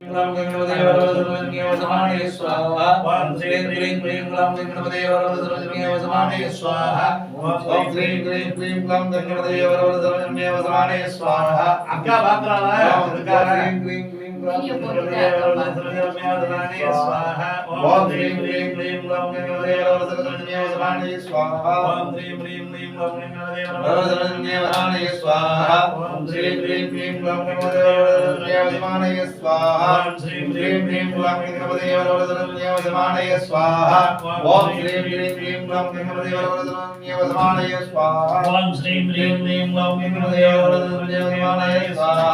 ग्लाम गंगणपते वरवरदरवज्ञे वसमाने स्वाहा ओम श्रीं क्लीं क्लीं ग्लाम गंगणपते वरवरदरवज्ञे वसमाने स्वाहा ओम श्रीं क्लीं क्लीं ग्लाम गंगणपते वरवरदरवज्ञे वसमाने स्वाहा अक्का बाकराला ओम श्रीं क्लीं क्लीं ग्लाम गंगणपते वरवरदरवज्ञे वसमाने स्वाहा ओम श्रीं क्लीं क्लीं ग्लाम गंगणपते वरवरदरवज्ञे वसमाने स्वाहा ओम श्रीं क्लीं क्लीं ग्लाम गंगणपते वरवरदरवज्ञे वसमाने स्वाहा ओम श्रीं क्लीं क्लीं ग्लाम गंगणपते वरवरदरवज्ञे वसमाने स्वाहा ओम श्रीं क्लीं क्लीं ग्लाम गंगणपते वरवरदरवज्ञे वसमाने स्वाहा ओम श्रीं क्लीं क्लीं ग्लाम गंगणपते वरवरदरवज्ञे वसमाने स्वाहा ओम श्रीं क्लीं क्लीं ग्लाम गंगणपते वरवरदरवज्ञे वसमाने स्वाहा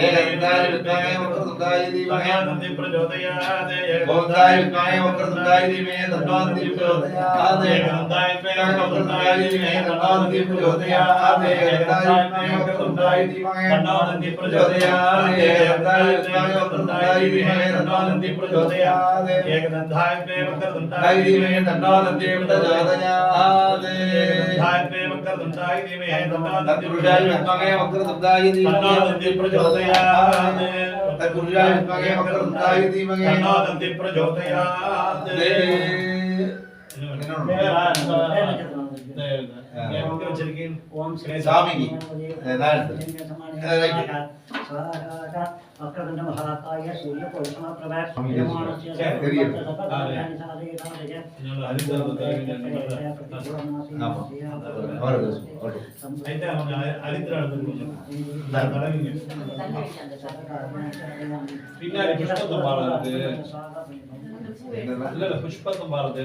एकविद्याय विद्महे वक्रतुण्डाय धीमहि तन्नो प्रचोदयात् एकविद्याय विद्महे वक्रतुण्डाय धीमहि तन्नो प्रचोदयात् एकविद्याय विद्महे वक्रतुण्डाय धीमहि तन्नो प्रचोदयात् एकविद्याय विद्महे वक्रतुण्डाय धीमहि तन्नो प्रचोदयात् एकविद्याय विद्महे वक्रतुण्डाय धीमहि तन्नो प्रचोदयात् एकदन्ताय विद्महे वक्रतुण्डाय धीमहि तन्नो प्रचोदयात् एकविद्याय विद्महे वक्रतुण्डाय धीमहि तन्नो तत्पुरुषाय विद्महे वक्रतुण्डाय धीमहि तन्नो प्रचोदयात् तत्पुरुषाय विद्महे वक्रतुण्डाय धीमहि तन्नो प्रचोदयात् ओम श्री स्वामी की वक्रतुंड महाकाय सूर्य कोटि प्रभात पुष्पतम भारत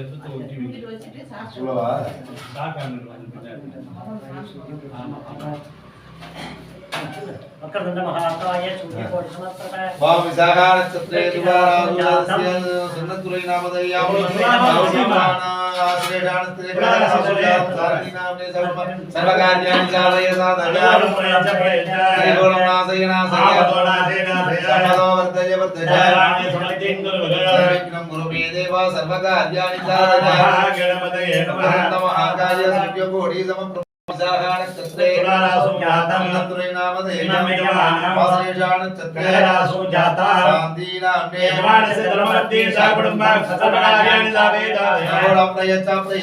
वक्रतुंड महाकाय सूर्य कोटि प्रभात वाह विशाखा नक्षत्रे द्वारास्य सुन्नतुरै नामधेयाम सर्वकार्याणि चालय साधयाम गुरुमे देव सर्वकार्याणि चालय नमः आकाय सूर्यकोटि समप्रभ नक्षत्रे नक्षत्रे नामधेयाम वासरेषाण नक्षत्रे शान्ति नाम्ने से धर्मवती साकुटुंब सर्वकार्याणि सावेदाय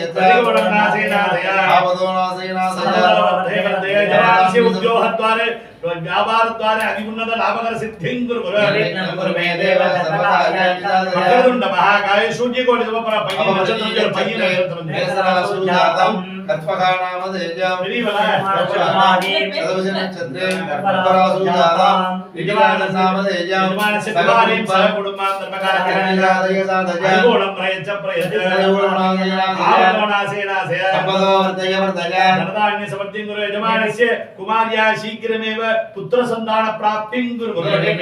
परिगुणं नासेनादया आवदो नासेनादया जनांसि उद्योगद्वारे व्यापारद्वारे अतिउन्नत लाभकर सिद्धिं कुरु गुरुमे देव सर्वकार्याणि चालय वक्रतुंड महाकाय सूर्यकोटि समप्रभ पय्यिन कत्वका नामधेयाम तदवचन नक्षत्रे परासु जाताम विजयान नामधेयाम सिद्धवारिं सहकुटुंबं सर्वकार्याणि चालय साधया परिगुणं प्रयच्छ नासेनादय संपदो वर्धय वर्धय धनधान्य समृद्धिं कुरु यजमानस्य कुमार्या शीघ्रमेव पुत्र संतान प्राप्तिं कुरु गुरुमे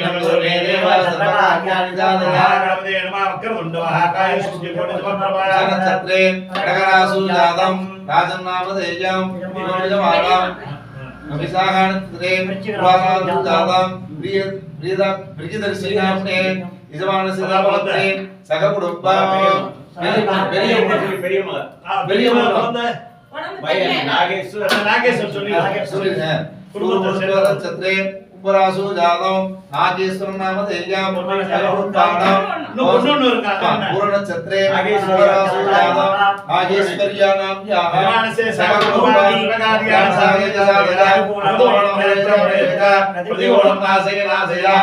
देव सर्वकार्याणि चालय गणपते नमः वक्रतुंड महाकाय सूर्यकोटि समप्रभ नक्षत्रे खड्गरासु जातम राजन नामधेयाम विजयमानाम विशाखा नक्षत्रे वासासु जातम प्रियदर्शिनाम्ने यजमानस्य नामधे सखकुटुंबं नागेश्वर नक्षत्रे उपरासु जातम नागेश्वर नामधेयाम पूर्ण नक्षत्रे उपरासु जातम नागेश्वर्या नाम्याः प्रतिगुणं नासेनादया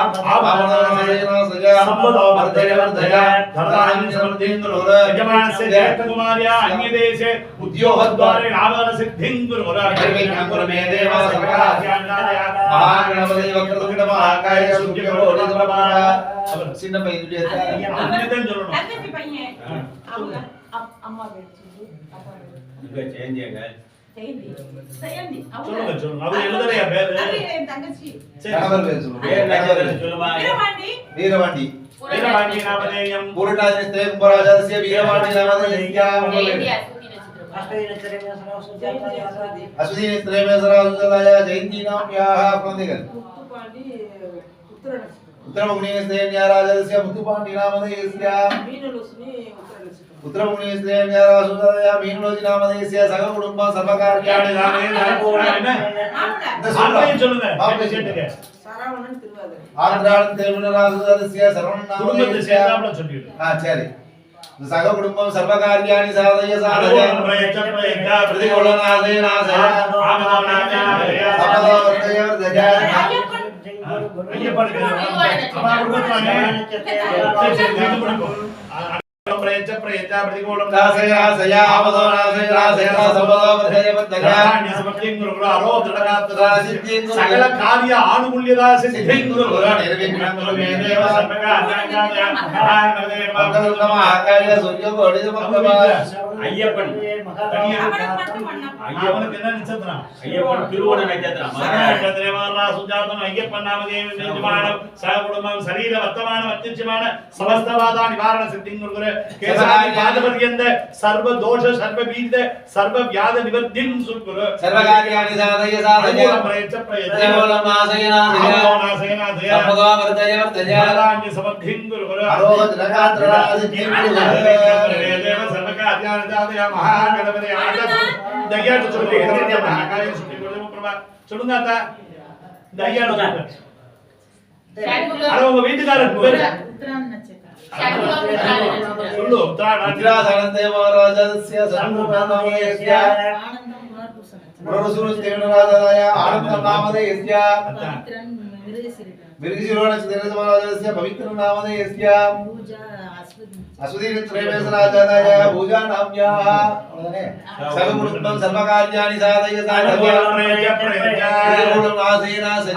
संपदो वर्धय वर्धय धनधान्य समृद्धिं कुरु यजमानस्य ज्येष्ठकुमार्या अन्यदेशे उद्योगद्वारे लाभकर सिद्धिं कुरु गुरुमे देव सर्वकार्याणि चालय महागणपति वक्रतुंड महाकाय सूर्यकोटि समप्रभ சின்ன பையன் अन्यदं சொல்லணும் தங்கச்சி பையன் அவங்க அம்மா வெச்சிட்டு அப்பா இங்க சேஞ்சிங்க செய்யந்தி சொல்லுங்க சொல்லுங்க அவர் எழுதலையா பேரு அது என் தங்கச்சி கணவர் பேர் சொல்லுங்க பேர் என்ன சொல்லுமா வீரவாண்டி வீரவாண்டி வீரவாண்டி நாமதேயம் பூரணாஜ்ஞே கும்பராஜஸ்ய வீரவாண்டி நாமதேயம் अष्टै नक्षत्रे में सरासु जाता अश्विनी नक्षत्रे में सरासु जाताया जयंती नाम्याः प्रदिगन् முத்துப்பாண்டி உத்தர நட்சத்திரம் उत्तरमुखनी नक्षत्रे राजस्य मुत्तुपाण्डि नामधेयस्य மீனலோசினி உத்தர நட்சத்திரம் पुत्रमुनिस्त्रेण्यरासुदया मीनलोचनामदेस्य सगकुटुम्बं सर्वकार्याणि दानेन ஆண்மையை சொல்லுங்க கேட்டுங்க சரவணன் திருவாதிரை ஆந்திரான் தேவனராசுதस्य சரவணநாமதேस्य குடும்பத்தை சேர்ந்தாப்ல சொல்லிடு சரி सगकुटुम्बं सर्वकार्याणि साधय साधय प्रतिकूलनादे नासय समदवर्तय वर्धय ஐயப்பனுக்கு அம்மா குடும்பத்தானே பிரயச்ச பிரயச்ச பிரதிகூலம் नासय नासय आमदो नासय नासय समदवर्तय वर्धय சமக்கியம் குரு அரோ திருடகாத்ரா சித்தியம் சகல காரிய ஆணுமுல்யதா சித்தியம் குரு निर्विघ्नं कुरु मे देव महाकाय सूर्य कोटि समप्रभा ஐயப்பன் ஐயப்பனுக்கு என்ன நட்சத்திரம் ஐயப்பன் திருவோண நட்சத்திரம் சுஜாதம் ஐயப்பன் நாமதேவ நிஜமானம் சகுடும்பம் சரீர வர்த்தமான வத்திச்சமான சமஸ்தவாத நிவாரண சித்திங் குரு கேசாதி பாதபர்யந்த சர்வ தோஷ சர்வ பீத சர்வ வியாத நிவர்த்திம் சுகுரு सर्वकार्याणि साधय साधय பிரயச்ச பிரயச்ச प्रतिकूलं नासय नासय समदो वर्धय वर्धय சமத்திங் குரு अरोह त्रिकात्रा सिद्धिं कुरु தேவ சர்வகார்யானதாதய மகாகணபதி ஆனந்த தய்யாட்டு சொல்லி மகாகாய சுத்தி குரு பிரபா சொல்லுங்க அத்தா தய்யாட்டு சொல்லுங்க அட உங்க வீட்டுக்காரர் பேரு உத்தரான் நட்சத்திரம் சொல்லு உத்தராயண अग्रासनन्दे महाराजस्य सर्वनामदेस्य ஆனந்தம் புனர்பூச நட்சத்திரம் पुरसुरस्तेनराजय आनन्दनामदेस्य உத்திரன் மிருகசிரிடம் विरगिशिरोणस्य महाराजस्य पवित्रनामदेस्य பூஜா அஸ்வதி असुदीनत्रयमेशराजाय पूजानाम्याः सर्वकुटुम्बं सर्वकार्याणि साधय साधय प्रतिकूलं नासय नासय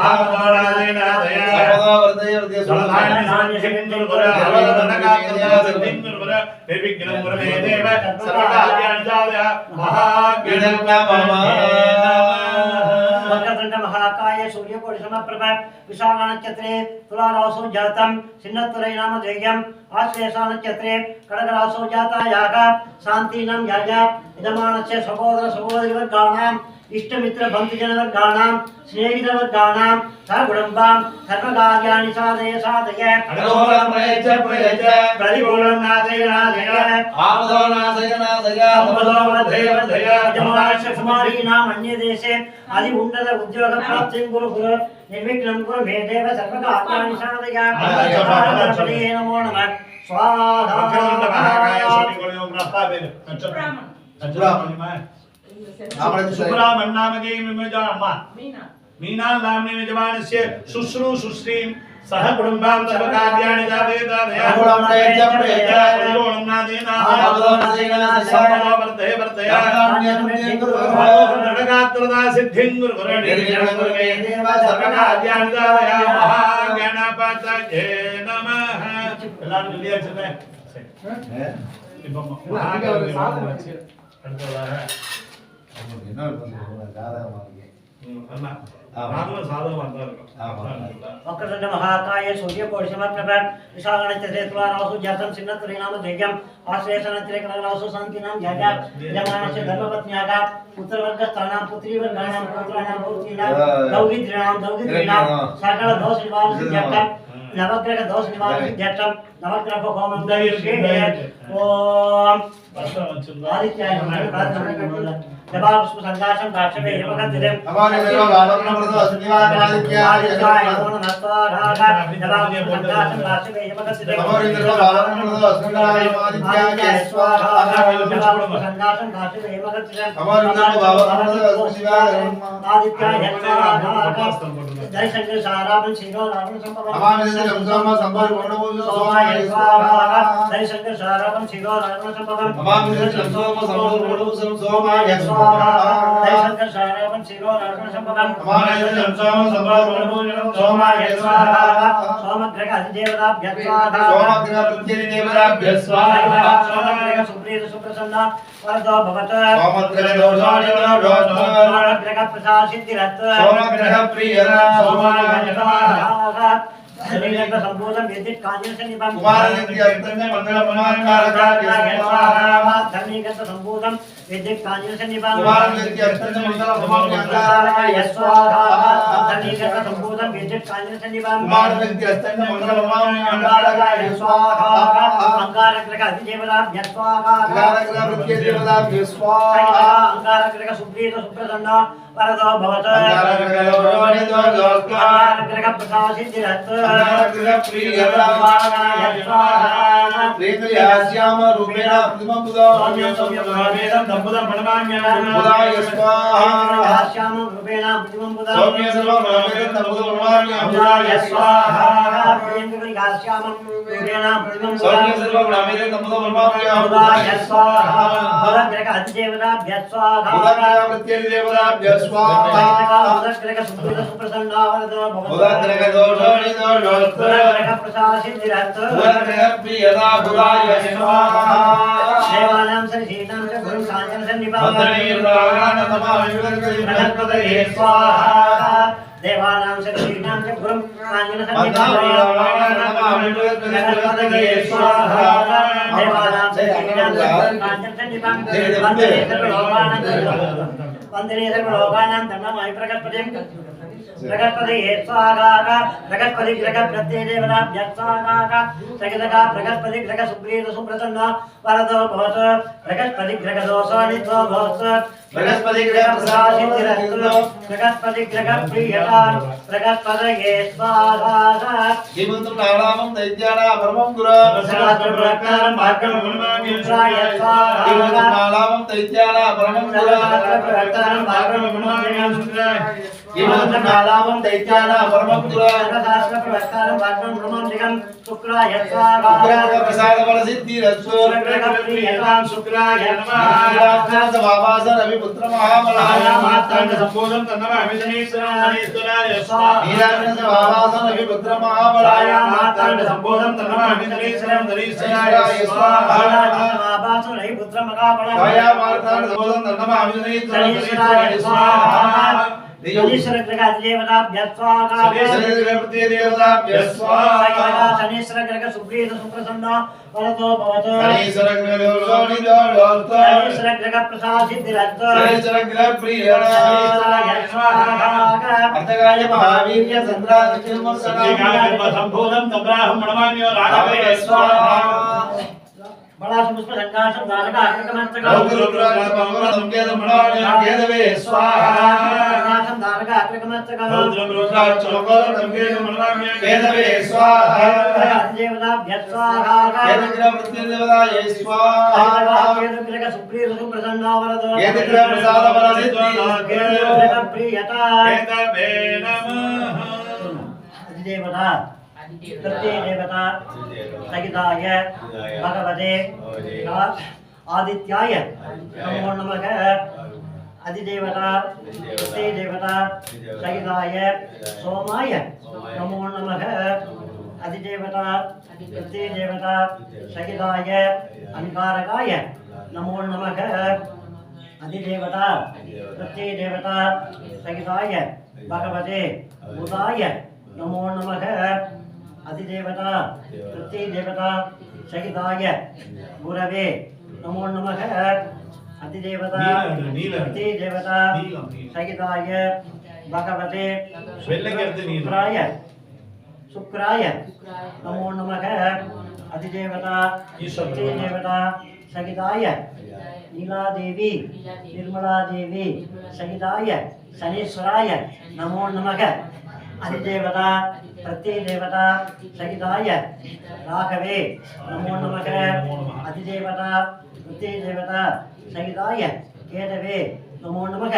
सर्वदा वर्धय वर्धय वक्रतुंड महाकाय सूर्यकोटि समप्रभ विशाल नक्षत्रे तुला रासो जातम सिन्नतुरै नाम ध्येयम् आश्लेषा नक्षत्रे कडगरासो जातायाः शान्तिनं याय इदमानस्य सहोदर सहोदरिवर्गाणां इष्टमित्र बन्धुजनवर्गाणां स्नेहितवर्गाणां सकुटुम्बां सर्वकार्याणि साधय साधय प्रतिकूलं नासय नासय आमदो नासय नासय कुमारीणाम् अन्यदेशे आदि उन्नत उद्योग प्राप्तिं कुरु कुरु निर्विघ्नं कुरु मे देव सर्वकार्याणि साधय नमो नमः स्वाहा சுப்ராமன் நாமகே அம்மா மீனா मीना नाम्ने यजमानस्य शुश्रू शुश्रीं सह कुटुम्बां सर्वकार्याणि दादय वर्धय सिद्धिं गुरु सर्वकार्याणि दादय महागणपतये नमः எல்லாரும் சொல்லியா சொன்னேன் இப்போ அடுத்ததாக वक्रतुंड महाकाय सूर्यकोटि समप्रभ विशाल नक्षत्रे तुला रासो जातम सिन्नतुरै नाम ध्येयम् आश्लेषा नक्षत्रे कडगरासो शान्तिनां याय यजमानस्य धर्मपत्न्याः पुत्रवर्गस्थानां पुत्रीवर्गाणां पुत्राणां पौत्रीणां दौहित्रीणां सकल दोष निवारण सिद्ध्यर्थं नवग्रह दोष निवारण सिद्ध्यर्थं नवग्रह होमं ओम आदित्याय नमः प्रार्थना जबापुष्प संगाशं काक्षपे यमकन्तिदं हमारे देव गावर्ण प्रदो अस्मिवादित्याय नमो नमः स्वाहा जबापुष्प संगाशं काक्षपे यमकन्तिदं हमारे देव गावर्ण प्रदो अस्मिवादित्याय स्वाहा जबापुष्प संगाशं काक्षपे यमकन्तिदं हमारे देव गावर्ण प्रदो अस्मिवादित्याय आदित्याय स्वाहा जय शंकर सारापन शिरो रावण संभव हमारे देव ब्रह्म संभव गुणभूषण सोमाय स्वाहा जय शंकर सारापन शिरो रावण संभव हमारे देव ब्रह्म संभव गुणभूषण सोमाय स्वाहा जय शंकर सारापन शिरो रावण संभव हमारे देव ब्रह्म संभव गुणभूषण सोमाय स्वाहा सोमग्रह अधिदेवताभ्यः स्वाहा सोमग्रह पृथ्वी देवताभ्यः स्वाहा सोमग्रह सुप्रीत सुप्रसन्न वरदो भवत सोमग्रह दोषाणि दोषः सोमग्रह प्रसाद सिद्धिरत् सोमग्रह प्रियः सोमाय स्वाहा धनीगत संबोधन विदित काजल से निपम कुमारनित्य अस्तंग मंगल मनोकारकाय स्वाहा धनीगत संबोधन विदित काजल से निपम कुमारनित्य अस्तंग मंगल मनोकारकाय स्वाहा धनीगत संबोधन विदित काजल से निपम कुमारनित्य अस्तंग मंगल मनोकारकाय स्वाहा अंगारक अधिदेवताभ्य स्वाहा अंगारक प्रत्यदेवताभ्य स्वाहा अंगारक सुप्रीत सुप्रसन्न वरदो भवत अंगारक प्रसादित अंगारक प्रियताय स्वाहा प्रीतयास्याम रूपेण प्रतिमं सौम्यं सौम्यं महावेदं दम्पदं प्रणमाम्यहम् बुधाय स्वाहा श्याम रूपेण प्रतिमं बुधा सौम्य सर्व महावेदं दम्पदं प्रणमाम्यहम् बुधाय स्वाहा प्रियंकलिका श्याम रूपेण प्रतिमं सौम्य सर्व महावेदं दम्पदं प्रणमाम्यहम् बुधाय स्वाहा भवद्रक अधिदेवताभ्य स्वाहा बुधाय प्रत्यदेवताभ्य स्वाहा भवद्रक सुप्रीत सुप्रसन्न वरदो भवत बुधाद्रक दोषाणि दोषोक्त भवद्रक प्रसादित बुधाद्रक प्रियता बुधाय स्वाहा देवानां सरिषीणां च गुरुं काञ्चन सन्निपातं बृहस्पतये स्वाहा देवानां सरिषीणां च गुरुं काञ्चन सन्निपातं बृहस्पतये स्वाहा देवानां सरिषीणां च गुरुं काञ्चन सन्निपातं वन्दने सर्वलोकानां धर्ममय प्रकटपतिं प्रकटपतये स्वाहा प्रकटपति ग्रह प्रत्यदेवताभ्य स्वाहा सकितका प्रकटपति ग्रह सुप्रीत सुप्रसन्न वरदो भवत प्रकटपति ग्रह दोषाणि त्व भवत प्रकटपति ग्रह प्रसादित प्रकटपति ग्रह प्रियता प्रकटपतये स्वाहा जीवन्तं नारामं दैत्याना परमं गुरु सहस्रप्रकारं भाग्यं गुणमामि स्वाहा जीवन्तं नारामं दैत्याना परमं गुरु सहस्रप्रकारं भाग्यं गुणमामि जीवन्तं नारामं दैत्याना परमं गुरु सहस्रप्रकारं भाग्यं गुणमामि शुक्राय स्वाहा शुक्राय प्रसाद बल सिद्धि रस्सो प्रियतां शुक्राय नीलाक्षर सभावास रवि पुत्र महाबलाय मातांग संबोधन तन्नमामि शनीश्वरं शनीश्वराय स्वाहा नीलाक्षर सभावास रवि पुत्र महाबलाय मातांग संबोधन तन्नमामि शनीश्वरं शनीश्वराय स्वाहा महाबासुरै पुत्रमकाबलं काया मार्तांड संबोधन तन्नमामि शनीश्वराय स्वाहा शनीश्वर ग्रह देवताभ्य स्वाहा शनीश्वर प्रत्यदेवताभ्य स्वाहा शनीश्वर ग्रह सुप्रीत सुप्रसन्न वरदो भवत शनीश्वर ग्रह दोषाणि दोषोक्त शनीश्वर ग्रह प्रसादित शनीश्वर ग्रह प्रियताय स्वाहा अर्धकाय महावीर्य चंद्रादित्यमसनाय संबोधन तब्राहम प्रणमाम्यो राघवे स्वाहा बड़ा पुष्प संकाशम दारका अक्रमस्तक रुद्ररुद्राक्षमंगलम केदम प्रणमाम्यो केदवे स्वाहा संकाशम दारका अक्रमस्तक रुद्ररुद्राक्षमंगलम केदम प्रणमाम्यो केदवे स्वाहा देवताभ्य स्वाहा केदग्रह प्रत्यदेवताय स्वाहा केदग्रह सुप्रीत सुप्रसन्न वरदो केदग्रह प्रसाद बल सिद्धि केदग्रह प्रियता केदवे नमः अधिदेवता प्रत्यदेवता सहिताय भगवते आदित्याय नमो नमः अधिदेवता प्रत्यदेवता सहिताय सोमाय नमो नमः अधिदेवता प्रत्यदेवता सहिताय अंगारकाय नमो नमः अधिदेवता प्रत्यदेवता सहिताय भगवते बुधाय नमो नमः अधिदेवता प्रत्यदेवता सहिताय गुरवे नमो नमः अधिदेवता प्रत्यदेवता सहिताय भगवते शुक्राय नमो नमः अधिदेवता प्रत्यदेवता सहिताय नीलादेवी निर्मलादेवी सहिताय शनीश्वराय नमो नमः अधिदेवता प्रत्यदेवता सहिताय राघवे नमो नमः अधिदेवता प्रत्यदेवता सहिताय केतवे नमो नमः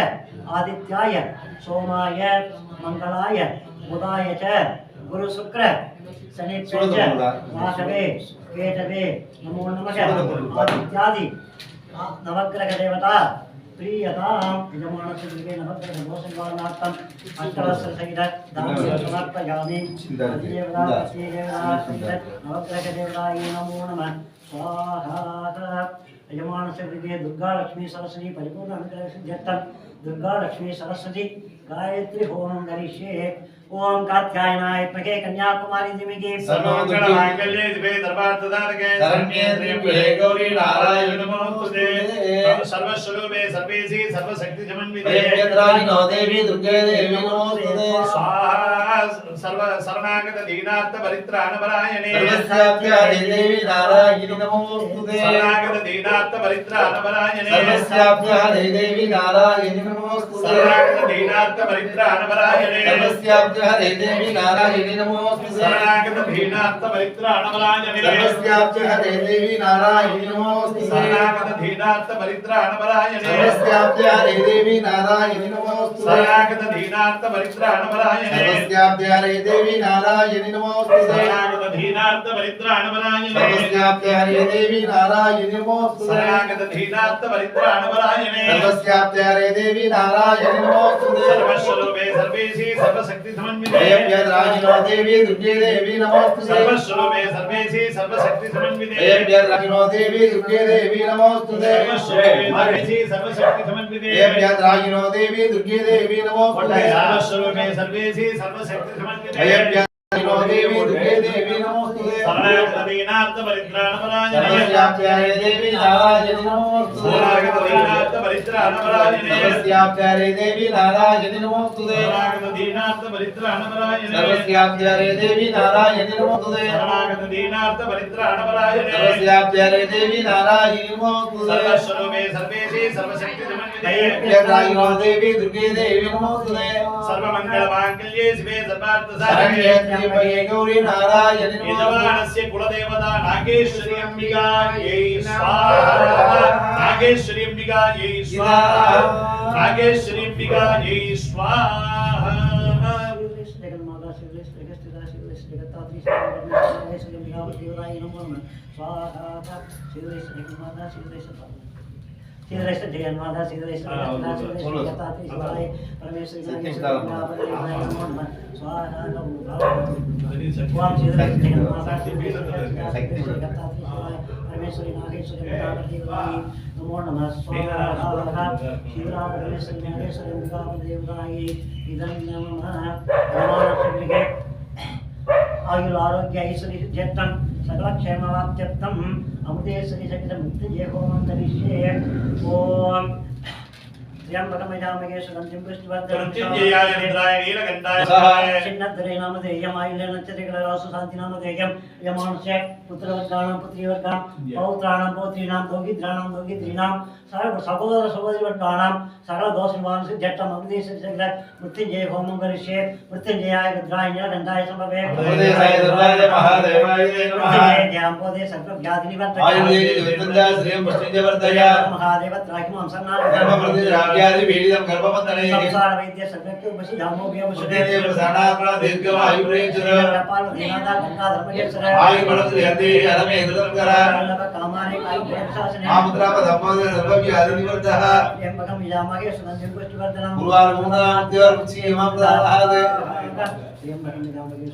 आदित्याय सोमाय मंगलाय बुधाय च गुरु शुक्र शनिभ्यश्च राघवे केतवे नमो नमः आदित्यादि नवग्रह देवता प्रियतां यजमानस्य गृहे नवग्रह दोषनिवारणार्थम् अष्टवस्त्र सहित दानं समर्पयामि अधिदेवता प्रत्यदेवता सहित नवग्रह देवतायै नमो नमः स्वाहा यजमानस्य गृहे दुर्गा लक्ष्मी सरस्वती परिपूर्ण अनुग्रह सिद्ध्यर्थं दुर्गा लक्ष्मी सरस्वती गायत्री होमं करिष्ये ओम कात्यायनाय विद्महे कन्याकुमारी धीमहि सर्वमंगलमांगल्ये शिवे सर्वार्थसाधके शरण्ये त्र्यंबके गौरी नारायणी नमोस्तुते सर्वस्वरूपे सर्वेशी सर्वशक्ति समन्विते देव्यद्रायिनो देवी दुर्गे देवी नमोस्तुते स्वाहा सर्व शरणागत दीनार्थ परित्राणपरायणे सर्वस्याप्यादि देवी नारायणी नमोस्तुते शरणागत दीनार्थ परित्राणपरायणे सर्वस्याप्यादि देवी नारायणी नमोस्तुते शरणागत दीनार्थ परित्राणपरायणे सर्वस्याप्यादि देवी नारायणी नमोस्तुते शरणागत दीनार्थ परित्राणपरायणे सर्वस्याप्यादि देवी नारायणी नमोस्तुते शरणागत दीनार्थ परित्राणपरायणे सर्वस्याप्यादि देवी नारायणी नमोस्तुते शरणागत दीनार्थ परित्राणपरायणे सर्वस्याप्यादि देवी नारायणी नमोस्तुते शरणागत दीनार्थ परित्राणपरायणे सर्वस्याप्यादि देवी नारायणी नमोस्तुते शरणागत दीनार्थ परित्राणपरायणे सर्वस्याप्यादि देवी नारायणी नमोस्तुते सर्वस्वरूपे सर्वेशी सर्वशक्ति समन्विते देव्यद्रायिनो देवी दुर्गे देवी नमोस्तुते सर्वस्वरूपे सर्वेशी सर्वशक्ति समन्विते देव्यद्रायिनो देवी दुर्गे देवी नमोस्तुते सर्वस्वरूपे सर्वेशी सर्वशक्ति समन्विते देव्यद्रायिनो देवी दुर्गे देवी नमोस्तुते सर्वस्वरूपे सर्वेशी सर्वशक्ति समन्विते देव्यद्रायिनो देवी दुर्गे देवी नमोस्तुते शरणागत दीनार्थ परित्राणपरायणे सर्वस्याप्यादि देवी नारायणी नमोस्तुते शरणागत दीनार्थ परित्राणपरायणे सर्वस्याप्यादि देवी नारायणी नमोस्तुते शरणागत दीनार्थ परित्राणपरायणे सर्वस्याप्यादि देवी नारायणी नमोस्तुते शरणागत दीनार्थ परित्राणपरायणे सर्वस्याप्यादि देवी नारायणी नमोस्तुते सर्वस्वरूपे सर्वेशी सर्वशक्ति समन्विते देव्यद्रायिनो देवी दुर्गे देवी नमोस्तुते सर्वमंगलमांगल्ये शिवे सर्वार्थसाधके शरण्ये त्र्यंबके गौरी नारायणी नमोस्तुते यजमानस्य कुलदेवता नागेश्वरी अंबिकायै स्वाहा नागेश्वरी अंबिकायै स्वाहा नागेश्वरी अंबिकायै स्वाहा जगन्माता शिवले जगस्थिता शिवले जगत्तात्री शिवले देवराय नमो नमः स्वाहा शिवले जगन्माता शिवले शिवले जगन्माता शिवले जगत्तात्री शिवले परमेश्वरी देवराय नमो नमः स्वाहा ओम शिवले जगन्माता शिवले जगत्तात्री शिवले परमेश्वरी नागेश्वरी देवराय नमो नमः स्वाहा शिवराम परमेश्वरी नागेश्वरी देवराय इदं नमः नमः आयुर आरोग्य ऐश्वर्य सिद्ध्यर्थं सकल क्षेमवाप्त्यर्थं अमृतेश्वरी सकित मुक्ति जय होमं करिष्ये ओम त्र्यंबकमजामहे सुगंधिं मृत्युंजयाय रुद्राय नीलकंठाय चिन्नद्धरे नामधेयं आयुर्य नक्षत्रिकरासु शान्ति नामधेयं यमानुष्य पुत्रवर्गाणां पुत्रीवर्गाणां पौत्राणां पौत्रीणां दौहित्राणां दौहित्रीणां सहोदर सहोदरीवर्गाणां सकल दोषनिवारण सिद्ध्यर्थं अमृतेश्वरी सकित मृत्युंजय होमं करिष्ये मृत्युंजयाय रुद्राय नीलकंठाय संभवे अमृतेशाय दुर्गाय महादेवाय नमः जयांपोदे सर्वव्याधिनिवर्तकाय आयुर्वेदे ज्योतिर्दाय श्रियं पुष्टिंजवर्धय महादेव त्राहिमां सर्वनाम गर्भप्रतिराज्यादि पीडितं गर्भपतने संसार वैद्य सर्वज्ञ बसि धामो व्यम सुदेव प्रसादात्मा दीर्घमायु प्रेचर पाल दीनादा गंगा धर्मजेश्वर आयु बलत यते अरमे दुर्गम करा लभ कामाने काय प्रशासने आमुद्रा पदम्पद सर्वव्याधि निवर्तः यमगम यामगे सुगंधिं पुष्टिवर्धनं गुरुवार मुनाद्यर रुचि एवं प्रसाद यमगम यामगे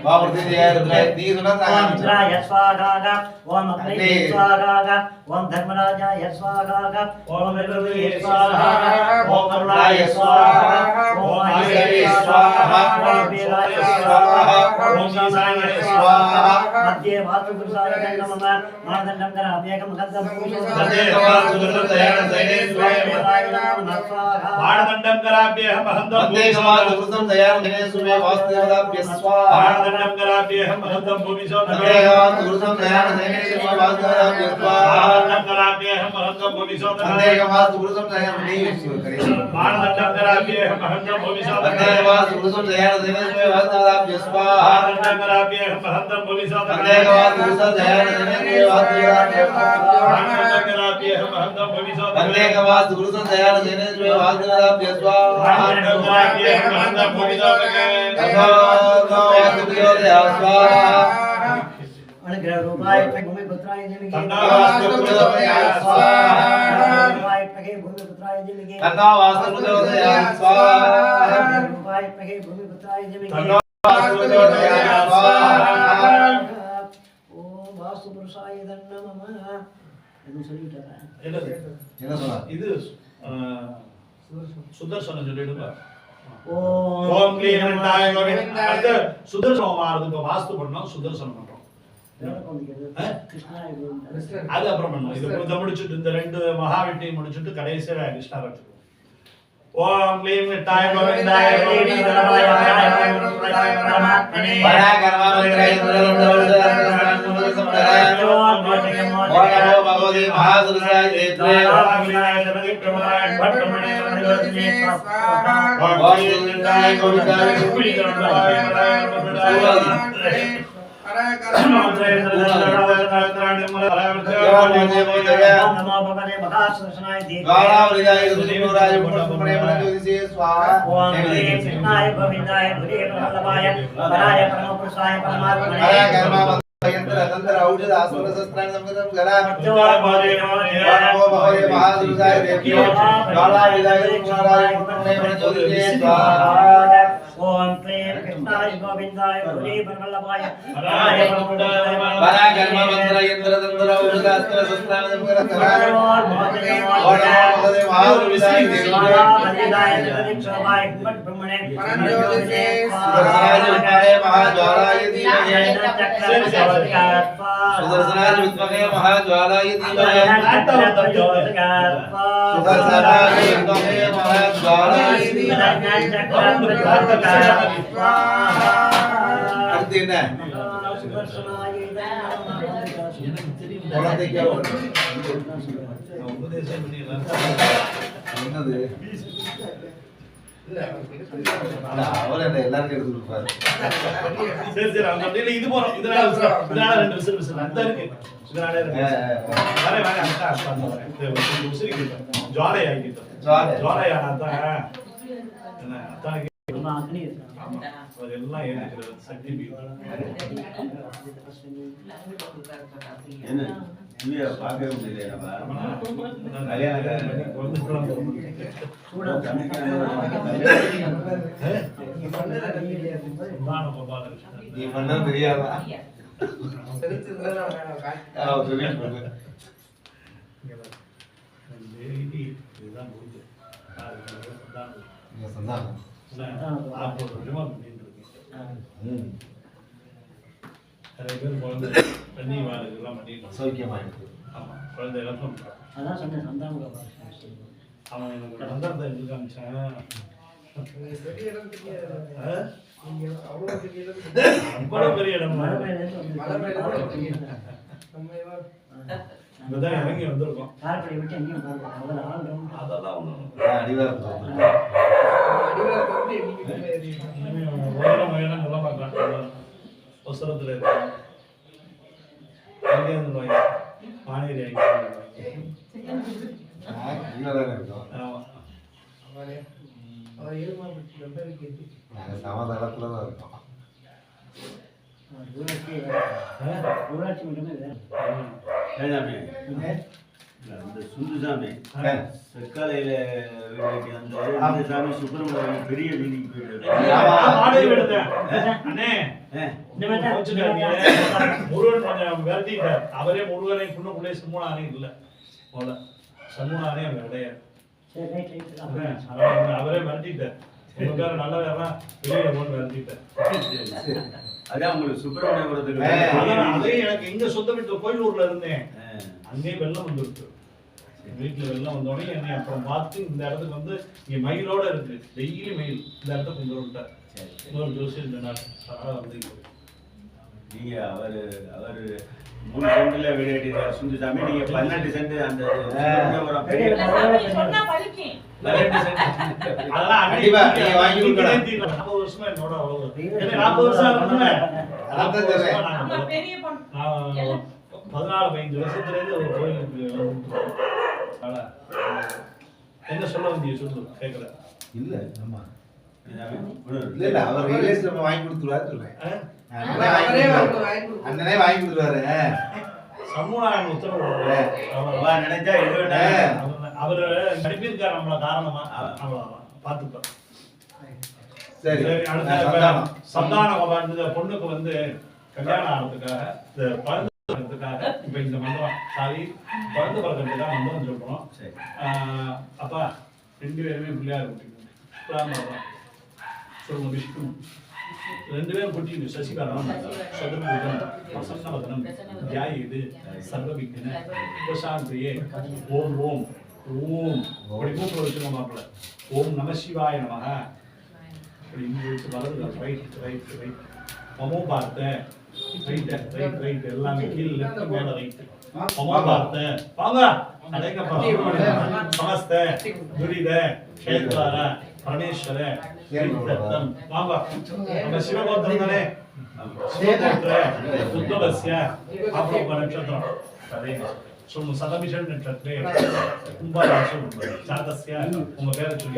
बावृतिजय रुद्राय दी सुनता ओम इंद्राय स्वाहा ओम अग्ने स्वाहा ओम धर्मराजाय स्वाहा ओम विष्णुवे स्वाहा ओम अरुणाय स्वाहा ओम आयुष्ये स्वाहा ओम वीराय स्वाहा ओम ईशाय स्वाहा मध्ये वासुपुरुषाय नमः मानदण्डं कराभ्येकं गद्धं मध्ये वासुपुरुषं दयानं सैने स्वाहा मानदण्डं कराभ्येकं महन्तं वासुपुरुषं दयानं सैने सुमे वासुदेवताभ्य स्वाहा मानदण्डं कराभ्येकं महन्तं भूमिशो वासुपुरुषं दयानं सैने सुमे वासुदेवताभ्य स्वाहा मानदण्डं कराभ्येकं महन्तं भूमिशो वासुपुरुषं दयानं मानदण्डं कराभ्येकं महन्तं भूमिशो वासुपुरुषं दयानं सैने सुमे वासुदेवताभ्य स्वाहा मानदण्डं कराभ्येकं महन्तं भूमिशो वासुपुरुषं दयानं सैने सुमे वासुदेवताभ्य मानदण्डं कराभ्येकं महन्तं भूमिशो वासुपुरुषं दयानं सैने सुमे वासुदेवताभ्य स्वाहा मानदण्डं कराभ्येकं महन्तं भूमिशो अनुग्रह रूपाय भूमि पुत्राय देवी तन्नावास्तुपुत्रोदया स्वाहा रूपाय भूमि पुत्राय देवी तन्नावास्तुपुत्रोदया स्वाहा रूपाय भूमि पुत्राय देवी तन्नावास्तुपुत्रोदया स्वाहा ओम என்னது? என்ன சொன்னா? இது சுதர்சனம் சொல்லிடுங்க. ஓம் ஓம் க்ளீம் விநாய கோவிந்த. அடுத்து சுதர்சனம் ஆறுது. இப்போ வாஸ்து பண்ணோம், சுதர்சனம் பண்றோம். அது அப்புறம் பண்ணோம். இது இதை முடிச்சுட்டு இந்த 2 மகாவிட்டையும் முடிச்சுட்டு கடைசியில கிருஷ்ணா வச்சுக்கோ. ஓம் க்ளீம் விநாய கோவிந்தாய பரமாத்மனே பராகர்மா மந்திரே ஓம் பகவதி மகாசுரசாய தேத்ரே ఔషధ ఆసుర శస్త్రాన్ని సంగతం గల ओम प्रेम कृष्णाय गोविंदाय हरे वल्लभाय पराकर्म मंत्र यंत्र तंत्र औषध अस्त्र शस्त्रानि संगत करा महाविदाय हरिदाय जगदीश्वराय ब्रह्मणे सुदर्शनाय महाज्वालाय धीमहि सुदर्शनाय विद्महे महाज्वालाय धीमहि सुदर्शनाय विद्महे महाज्वालाय धीमहि அடுத்து என்ன குழந்தைக்கு உபதேசம் பண்ணிடலாம். என்னது அவர் என்ன எல்லாருக்கும் எடுத்து கொடுப்பாரு. சரி சரி அவங்க அப்படியே இது போறோம். இதனால 2 விசில் அந்த இருக்கு. இதனால இருக்கு. வரே வரே அந்த உசிரிக்கு ஜாலை ஆகிட்டு. ஜாலை ஆனாதான் என்ன அதான் ஆமா. அதெல்லாம் ஏத்துக்கிறது சக்தி என்ன இவ பார்க்கவே முடியல நீ பண்ண தெரியாதா சொன்னாங்க சௌக்கியமாயிருக்கு. அதான் சொன்னேன் சந்தானம் அவன் எனக்கு சந்தர்ப்பத்தை எடுத்து காமிச்சான். அவ்வளவு பெரிய இடம் இப்பதான் இறங்கி வந்திருக்கோம். அதெல்லாம் ஒண்ணும் உயரம் நல்லா பார்க்கலாம். அவசரத்துல இருக்கு. பானேரி சமாதானத்துலதான் இருக்கோம். இந்த சுந்துசாமி செக்காலையில அந்த சாமி சுப்பிரமணியம் பெரிய வீதிக்கு போயிட்டு முருகன் கொஞ்சம் விரட்டிட்டார். அவரே முருகனை புண்ணுக்குள்ளே சண்முனானே இல்லை போல சண்முனானே அவன் கிடையாது. அவரே விரட்டிட்டார். நல்ல வேலை வெளியில போட்டு விரட்டிட்டார். அதான் உங்களுக்கு சுப்பிரமணியபுரத்துக்கு அதே எனக்கு எங்க சொந்த வீட்டு கோயிலூர்ல இருந்தேன். அங்கே வெள்ளம் வந்துருக்கு. வீட்டுல வெள்ளம் வந்தோடனே என்னை அப்புறம் பார்த்து இந்த இடத்துக்கு வந்து இங்க மயிலோட இருக்கு. டெய்லி மயில் இந்த இடத்துக்கு கொண்டு வந்துட்டார். இன்னொரு ஜோசியர் சொன்னார். நீங்க அவரு 3 சென்ட்ல வீடு கட்டிருக்காரு சுந்துசாமி. நீங்க 18 சென்ட் அந்த அதெல்லாம் கண்டிப்பா நீங்க வாங்கி கொடுக்கணும். 40 வருஷமா என்னோட அவ்வளவு 40 வருஷம் இருந்தேன். 14-15 வருஷத்துல இருந்து ஒரு கோயிலுக்கு என்ன சொல்ல வந்தீங்க சொல்லு கேட்கல. இல்ல ஆமா இல்ல அவர் ரியலைஸ் நம்ம வாங்கி கொடுத்துருவாரு சொல்றேன். அண்ணனே வாங்கி கொடுத்துருவாரு. சண்முனாயன் உத்தரவு நினைச்சா அவரு நடிப்பிருக்காரு நம்மள காரணமா பாத்துப்போம். சரி அடுத்த சந்தான பொண்ணுக்கு வந்து கல்யாணம் ஆகிறதுக்காக இப்ப இந்த மந்திரம் சாரி குழந்தை பிறகு தான் மந்திரம் சொல்றோம். அப்பா 2 பேருமே பிள்ளையார் குட்டிக்கணும். சொல்லுங்க விஷ்ணு 2 பேரும் குட்டிக்கணும். சசிகரம் சதுர்புஜம் பிரசன்னவதனம் தியாயேது சர்வவிக்ன உபசாந்திரியே ஓம் ஓம் ஓம் அப்படி மூக்கு வச்சுக்கோ மாப்பிள்ள. ஓம் நம சிவாய நமக அப்படி இங்கிட்டு வலது ரைட் மமோ பார்த்த ரைட் எல்லாமே கீழ் லெஃப்ட் மேல ரைட் மமோ பார்த்த வாங்க அடேங்கப்பா நமஸ்த துரித க்ஷேத்ரார பரமேஸ்வர தத்தம் வாங்க நம்ம சிவகோத்திரம் தானே சிவகோத்திர உத்பவஸ்ய ஆப்ரோப நட்சத்திரம் அதே சொல்லுங்க சதமிஷன் நட்சத்திரே கும்பராசி ஜாதஸ்ய உங்க பேரை சொல்லி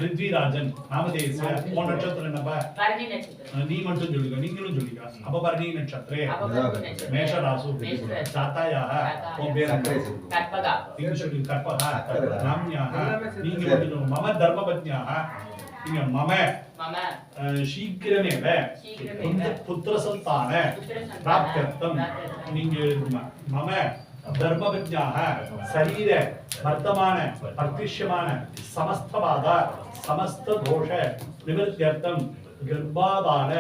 ரித்விராஜன் நாமதேயஸ்ய உன் நட்சத்திரம் என்னப்பா? பரணி நட்சத்திரம். நீ மட்டும் சொல்லுங்க, நீங்களும் சொல்லுங்க. அப்ப பரணி நட்சத்திரே மேஷ ராசு சாத்தாயாக உன் பேர் கற்பகா. நீங்க சொல்லுங்க கற்பகா நாம்யாக. நீங்க மட்டும் மம தர்மபத்னியாக. நீங்க மம சீக்கிரமேவ புத்திர சந்தான பிராப்தியர்த்தம். நீங்க மம தர்மபத்னியாக சரீர வர்த்தமான பிரத்யக்ஷமான சமஸ்தவாத समस्त दोष निवृत्त्यर्थम गर्भाधान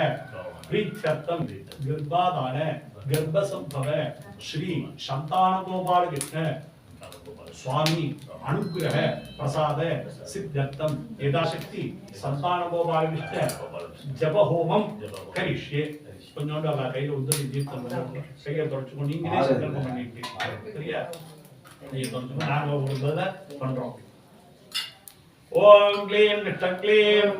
प्रीत्यर्थम गर्भाधान गर्भसंभव श्री संतान गोपाल कृष्ण स्वामी अनुग्रह प्रसाद सिद्ध्यर्थम यथाशक्ति संतान गोपाल कृष्ण जप होमम करिष्ये கொஞ்சோண்டு அவ கையில உதவி தீர்த்தம் கையை தொடச்சுக்கோ. நீங்களே சங்கல்பம் பண்ணிட்டு சரியா? நீங்க தொடச்சுக்கோ. நாங்க ஒரு பதில பண்றோம். ஓம் க்ளீம் நிஷ்டக்ளீம்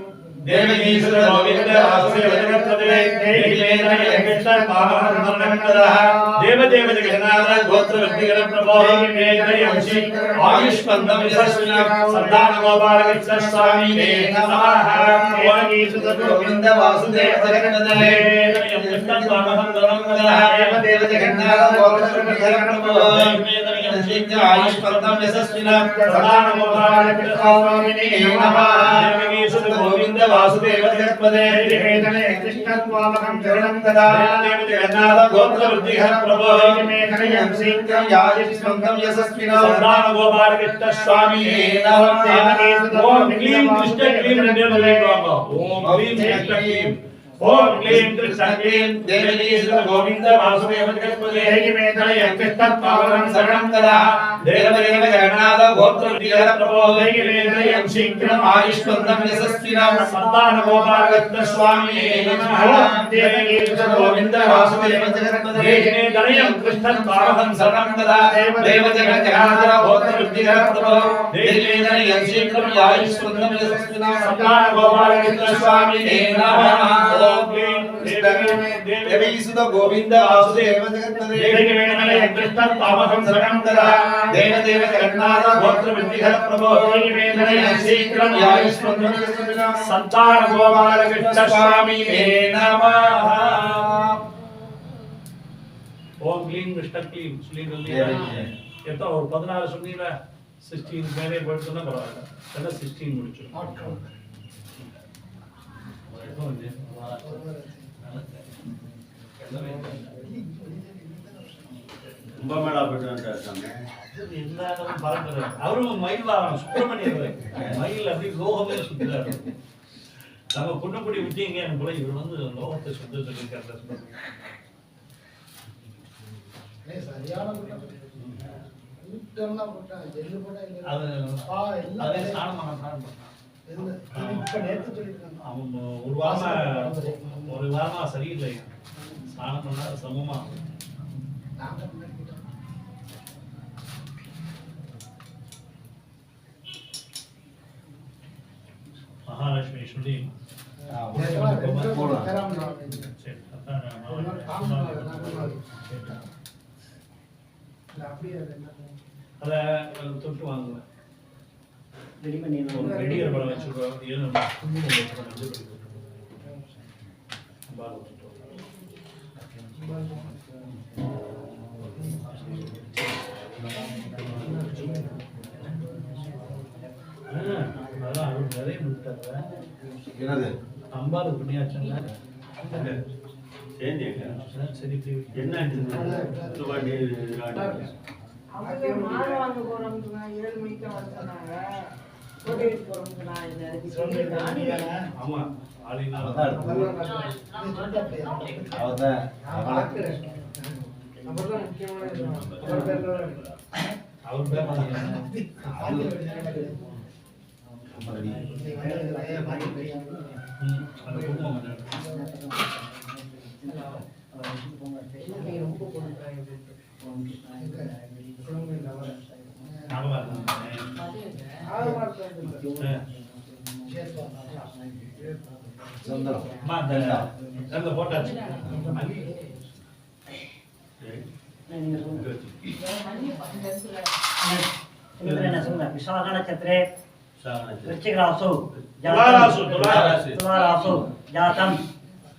தேவகீ கோவிந்த வாசுதேவ ஜகத்பதே தேவிலேன யக்ஷ பாவனந்தனந்தரஹ தேவதேவ ஜெகநாத கோத்ர வித்திகர பிரபோ மேதயம்சி ஆயுஷ்மந்தம் யசஸ்வின சந்தான கோபால கிருஷ்ண ஸ்வாமி நமஹ தேவகீ கோவிந்த வாசுதேவ ஜகத்பதே யக்ஷ பாவனந்தனந்தரஹ தேவதேவ ஜெகநாத கோத்ர வித்திகர பிரபோ மேதயம்சி ஆயுஷ்மந்தம் யசஸ்வின சந்தான கோபால கிருஷ்ண ஸ்வாமி गोविंद वासुदेव जगत्पदे वेदने कृष्णत्वामकं चरणं ददा देव जगन्नाथ गोत्र वृद्धिहर प्रभो मेघनयं सिंहं याजिष्मंगं यशस्विनो संतान गोपाल कृष्ण स्वामी नमः ओम क्लीं कृष्ण क्लीं ओम क्लीं कृष्ण क्लीं ओम क्लीं कृष्ण क्लीं देवी गोविंद वासुदेव जगत्पदे मेघनयं कृष्णत्वामकं चरणं ददा देव जगन्नाथ गोत्र वृद्धिहर प्रभो मेघनयं सिंहं आयुष्मंदं यशस्विनो संतान गोपाल कृष्ण स्वामी नमः देवी गोविंद वासुदेव जगत्पदे मेघनयं कृष्णत्वामकं चरणं ददा देव जगन्नाथ गोत्र वृद्धिहर प्रभो मेघनयं सिंहं आयुष्मंदं यशस्विनो संतान गोपाल कृष्ण स्वामी नमः देवी सुत गोविंद वासुदेव जगत्पदे मेघनयं कृष्णत्वामकं चरणं ददा देव जगन्नाथ गोत्र वृद्धिहर प्रभो मेघनयं सिंहं आयुष्मंदं यशस्विनो संतान गोपाल कृष्ण स्वामी नमः ओम क्लीं कृष्ण क्लीं श्लीं எத்தனை ஒரு 16 சொன்னீங்க 16 மேலே போயிடுச்சுன்னா பரவாயில்ல. எல்லாம் 16 முடிச்சிடும். கும்பமேளா போயிட்டு வந்துட்டாங்க. அவரும் மயில் வாகனம் சுப்பிரமணியர் மயில் அப்படி லோகமே சுத்துறாரு. நம்ம புண்ணப்படி விட்டீங்க போல இவர் வந்து லோகத்தை சுத்த சொல்லியிருக்காரு. அதே சாணமான அவன் ஒரு வாரமா சரியில்லை. ஸ்நானம் பண்ணா சமமா மகாலட்சுமி சொல்லி அத தொட்டு வாங்க. வெடிக்கிற படம் வச்சுருக்கோம். அதான் அவர் நிறைய முடித்தாங்க. அம்பாள் புண்ணியாச்சங்க என்ன துபாடி அவங்க மாலை வாங்க போறோம்னு நான் 7 மணிக்கு வர சொன்னாங்க. கோடிட்டு போறோம்னு நான் இந்த இடத்துக்கு ஆமா ஆளினா அவர்தான் அவர் பேர் அந்த குடும்பம் போட்டாச்சு विशाखा नक्षत्रे वृश्चिक रासु तुलारासु जातम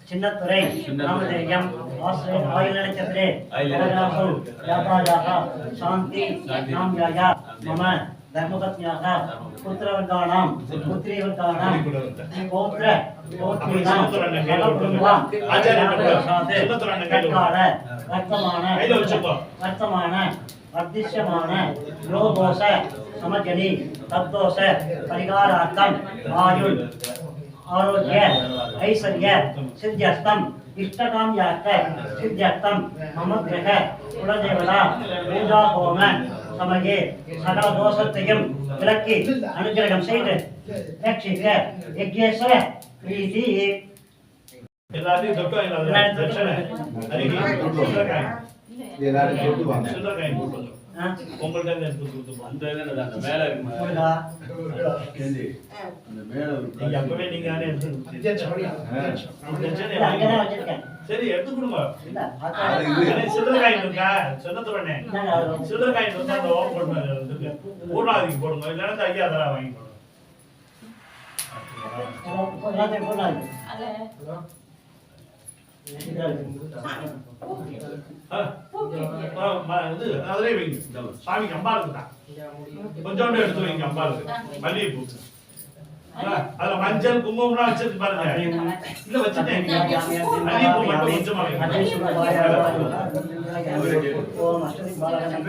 चिन्नतुरै नामधेयम् आयुल नक्षत्रे तुलारासु जाता शांति नामयाया मम धर्मपत्न्याः पुत्रवर्गाणां पुत्रीवर्गाणां गोत्र गोत्रीणां वर्तमान वर्धिष्यमान यो दोष समजनि तद्दोष परिहारार्थम आयुर् आरोग्य ऐश्वर्य सिद्ध्यर्थम इष्टकाम्यार्थ सिद्ध्यर्थम मम गृह कुलदेवता पूजा होम समये सकल दोषத்தையும் விலக்கி அனுகிரகம் செய்து ரட்சிக்க யஜ்ஞேஸ்வர பிரீதி எல்லாத்தையும் தொட்டோ எல்லாத்தையும் தட்சணை அருகி சுந்தரகாய் எல்லாரும் சொல்லுவாங்க சுந்தரகாய் போட்டு உங்கள்ட்ட இருந்து எடுத்து கொடுத்து அந்த இதுல அந்த மேல இருக்கு அந்த மேல நீங்க அப்பவே நீங்க தானே எடுத்து சரி எடுத்து கொடுங்க சில்லறக்காய் இருக்கா சொன்னதுடனே சில்லறக்காய் இருந்தா அந்த ஓம் போடுங்க பூர்ணாதிக்கு போடுங்க இல்லைன்னா ஐயா தரா வாங்கி போடுங்க அதிலே வைங்க சாமிக்கு அம்பாளுக்கு தான் கொஞ்சோண்டு எடுத்து வைங்க அம்பாளுக்கு மல்லிகைப்பூ அதுல மஞ்சள் குங்குமம்லாம் வச்சிருக்கு பாருங்க இல்ல வச்சுட்டேன் மல்லிகைப்பூ மட்டும் கொஞ்சமா வைங்க ஓம் அஷ்டதி பாலகணம்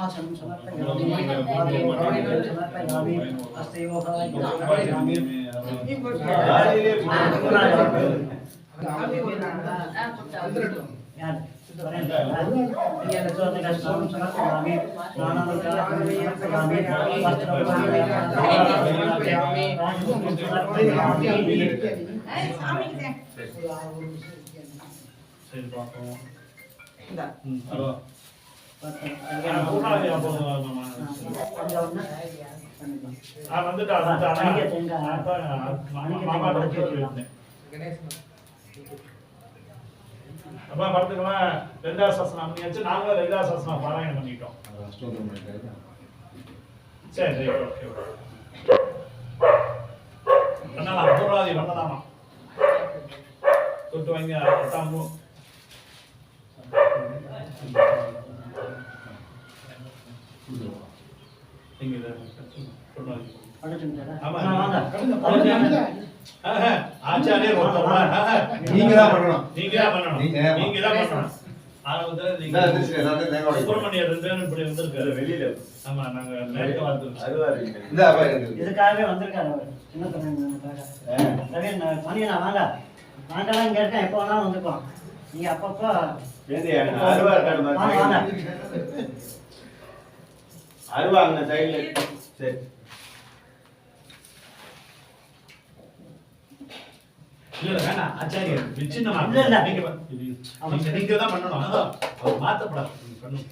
ஆசனம் சமர்ப்பயாமி அஸ்தேவோகாய சமர்ப்பயாமி यार அப்பா படத்துக்குலாம் லலிதா சஹஸ்ரநாமம் பண்ணியாச்சு நாங்களும் லலிதா சஹஸ்ரநாமம் பாராயணம் பண்ணிட்டோம் சரி ஓகே பண்ணலாம் பூர்வாதி பண்ணலாமா தொட்டு வாங்க தாமு நீங்க பூர்வாதி ஆமா ஆச்சாரியர் நீங்க தான் பண்ணணும் நீங்க தான் பண்ணணும் சுப்பிரமணியர் 2 பேரும் இப்படி வந்திருக்காரு வெளியில ஆமா நாங்க நேரத்தை பார்த்து இதுக்காகவே வந்திருக்காரு அவர் சின்ன பண்ணியா வாங்க நாங்களாம் இங்க இருக்கேன் எப்போ வேணாலும் வந்துக்கலாம் நீங்க அப்பப்போ அருவாங்க சைடுல சரி இல்ல வேணா ஆச்சாரியர் விச்சின்னமா இல்ல நீங்க தான் பண்ணணும் அவர் மாத்தப்படாது நீங்க பண்ணணும்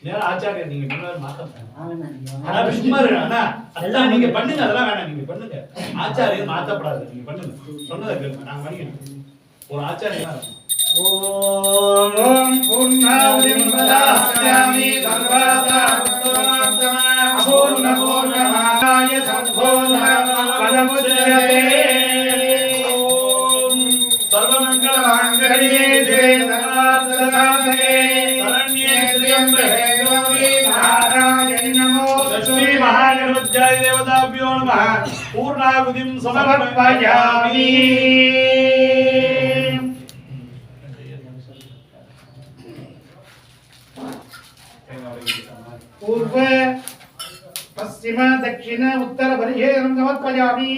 நேரா ஆச்சாரியர் நீங்க பண்ணவே மாத்தப்படாது சும்மா அண்ணா அதெல்லாம் நீங்க பண்ணுங்க அதெல்லாம் வேணாம் நீங்க பண்ணுங்க ஆச்சாரியர் மாத்தப்படாது நீங்க பண்ணுங்க சொன்னதை கேளுங்க நாங்க பண்ணிக்கிறோம் ஒரு ஆச்சாரியர் தான் ஓம் பூர்ணாவதிம் பதாஸ்யாமி சர்வதா உத்தமாத்மா பூர்ணமாய சம்பூர்ண பதமுச்யதே सर्वमंगलमांगल्ये शिवे सर्वार्थसाधके शरण्ये त्र्यंबके गौरी नारायणि नमोस्तुते लक्ष्मी महागणपत्याय देवताभ्यो नमः पूर्ण पूर्णाहुतिं समर्पयामि पूर्व पश्चिम दक्षिण उत्तर परिहेरं समर्पयामि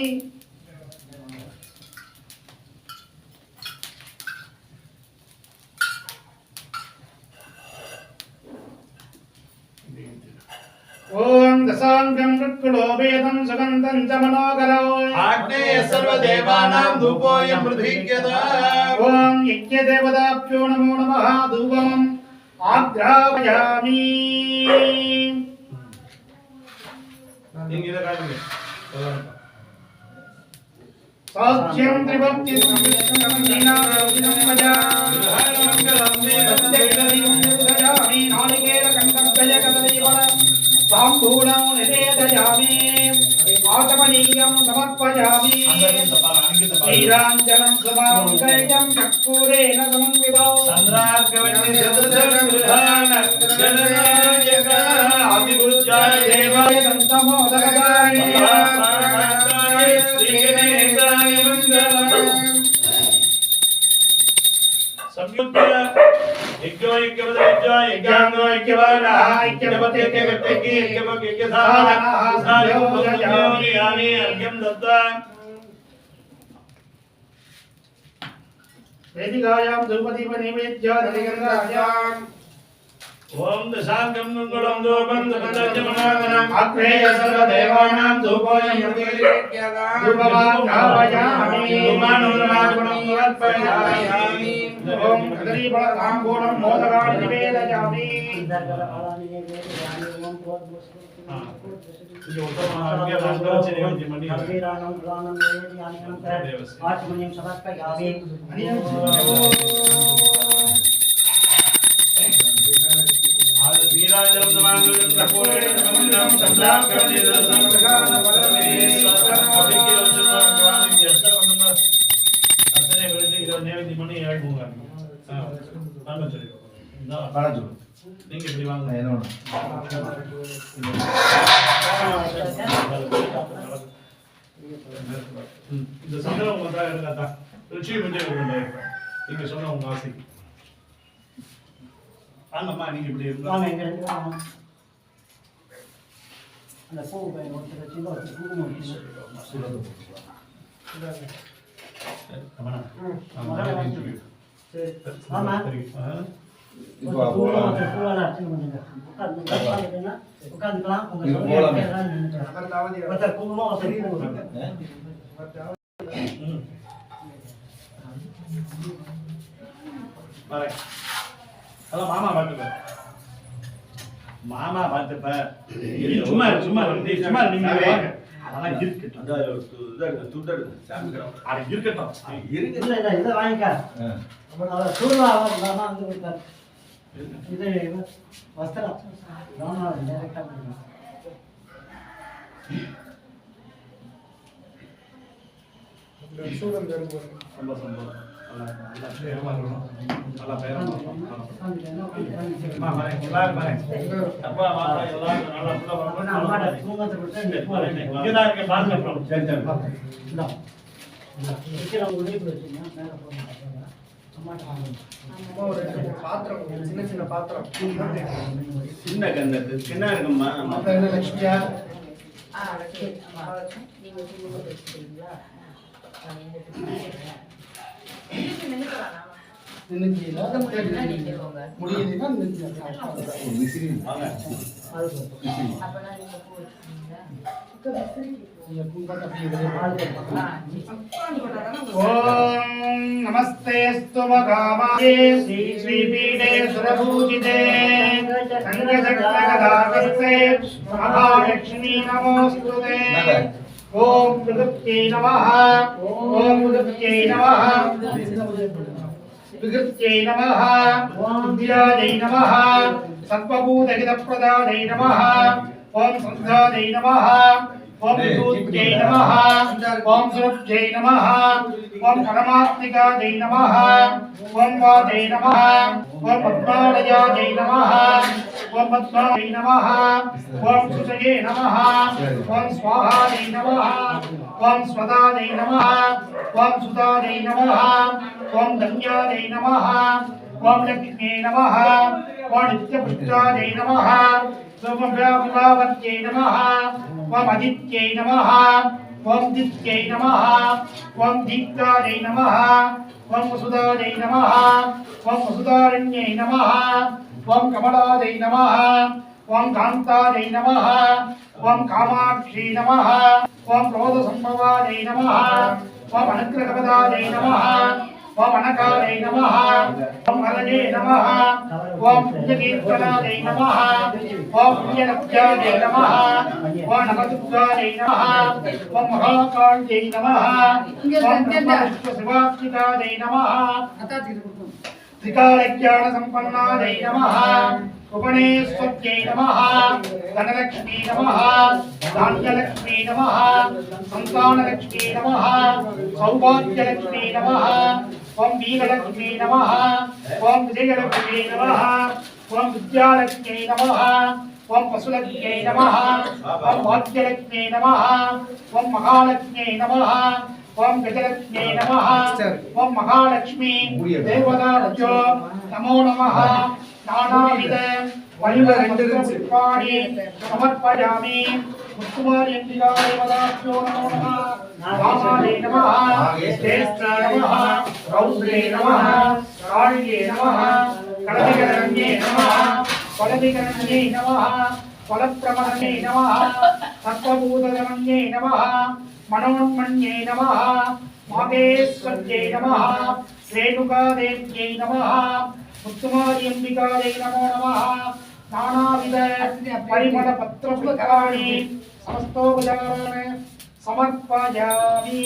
ओम दशांगं कृत्कुलो वेदं सुगन्धं च मनोहरो आग्नेय सर्वदेवानां धूपोऽयं प्रदीप्यते ओम यज्ञदेवताभ्यो नमो नमः धूपम् आग्रापयामि सौख्यं त्रिभक्ति संवित्तमन्दिनां भजा ताम्बूलं निवेदयामि आचमनीयं समर्पयामि नीराञ्जनं समाङ्गल्यं कर्पूरेण समन्वितौ देवाय सन्तमोदकाय वेदिकायां धूपदीप नैवेद्य दलिगन्धायाम् ओम दशांगं मंगलं धूपं दशमनागणम् अग्रेय सर्वदेवानां धूपोऽयं प्रदीप्यते धूपमाघ्रापयामि धूमानुरागुणं समर्पयामि ओम कदलीफलताम्बूलं मोदकानि निवेदयामि आचमनीयं समर्पयामि नीराजनं समाङ्गलं कर्पूरेण समन्वितं संध्याकरणेन समर्पयामि நீங்க இப்படி வாங்க இந்த சந்திரம் உங்க தான் எடுக்காதா ருச்சி முடிஞ்சு நீங்க சொன்ன உங்க ஆசை வாங்கம்மா நீங்க இப்படி வாங்க எங்க ரெண்டு பேரும் வாங்க. அந்த பூ பையன் ஒருத்தர் சின்ன ஒருத்தர் குங்குமம் சரி ஆமா உட்காந்துக்கலாம் உங்க ஒருத்தர் குங்குமம் ஒருத்தர் வரேன் அதான் மாமா பார்த்துப்ப மாமா பார்த்துப்ப சும்மா சும்மா சும்மா நீங்க அதெல்லாம் இருக்கட்டும் அது இருக்கட்டும் இல்ல இல்ல இதை வாங்கிக்க சூழ்நிலை வந்து கொடுத்தாரு இது வஸ்திரம் ராமநாதன் டைரக்டா ரொம்ப சந்தோஷம் நல்லா பேரமா இருக்கணும் நல்லா பேரமா எல்லாரும் அப்பா மாமா எல்லாரும் நல்லா வரணும் அம்மாட்ட தூங்கத்தை கொடுத்து இங்கதான் இருக்க பாருங்க சரி சரி சின்ன சின்ன பாத்திரம் சின்ன கண்ணத்து சின்ன இருக்குமா லட்சுமியா ओम नमस्तेस्तु मघामाये श्री श्रीपीठे सुरपूजिते संगसक्तगदाकस्ते महालक्ष्मी नमोस्तुते ओम प्रकृत्यै नमः ओम प्रकृत्यै नमः विकृत्यै नमः ओम विद्यायै नमः सत्त्वभूतहितप्रदायै नमः ओम संध्यायै नमः ओम विभूत्यै नमः ओम सुरभ्यै नमः ओम परमात्मिकायै नमः ओम वादै नमः ओम पद्मालयायै नमः ओम पद्मायै नमः ओम सुजये नमः ओम स्वाहायै नमः ओम स्वदायै नमः ओम सुदायै नमः ओम धन्यायै नमः ओम लक्ष्म्यै नमः ओम नित्यपुत्रायै नमः ओम व्यापकावत्यै नमः ओम आदित्यै नमः ओम दित्यै नमः ओम दीप्तायै नमः ओम वसुदायै नमः ओम वसुदारण्यै नमः ओम कमलायै नमः ओम कान्तायै नमः ओम कामाक्षी नमः ओम क्रोधसम्भवायै नमः ओम अनुग्रहपदायै नमः ओम अनकायै नमः ओम हरये नमः ओम पुण्यकीर्तनायै नमः ओम पुण्यलब्ध्यायै नमः ओम नवदुर्गायै नमः ओम महाकाल्यै नमः ओम ब्रह्मविष्णुशिवात्मिकायै नमः त्रिकालज्ञानसम्पन्नायै नमः उपनेश्वर्यै नमः धनलक्ष्मी नमः धान्यलक्ष्मी नमः सन्तानलक्ष्मी नमः सौभाग्यलक्ष्मी नमः ओम वीरलक्ष्मी नमः ओम विजयलक्ष्मी नमः ओम विद्यालक्ष्मी नमः ओम पशुलक्ष्मी नमः ओम भाग्यलक्ष्मी नमः ओम महालक्ष्मी नमः ओम गजलक्ष्मी नमः ओम महालक्ष्मी देवताभ्यो नमो नमः नानाविध परिमलपुष्पाणि समर्पयामि कुसुमार्यङ्गिकादेवताभ्यो नमो नमः वामाय नमः श्रेष्ठाय नमः रौद्रे नमः काल्ये नमः कलविकरण्ये नमः फलविकरण्ये नमः फलप्रमदने नमः सत्त्वभूतगमन्ये नमः मनोन्मन्ये नमः माहेश्वर्यै नमः रेणुकादेव्यै नमः उत्तमार्यम्बिकायै नमो नमः नानाविध परिमलपत्रपुष्पाणि समस्तोपचारान् समर्पयामि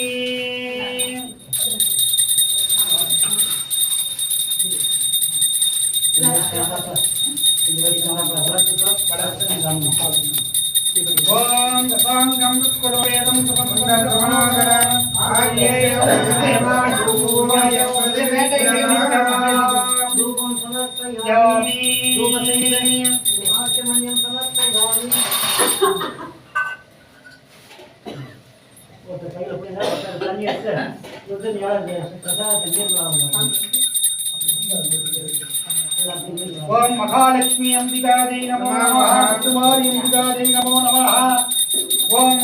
ओम दशांगं कुलोयतं सुपंकरमागर आर्येय देवाय धूपं समर्पयामि धूपमन्यं समर्पयामि वो तो कई लोग हैं तनी ऐसे तो यार प्रसाद करने वाला ओम महालक्ष्मी अंबिकायै नमो नमः कुमारी अंबिकायै नमो नमः ओम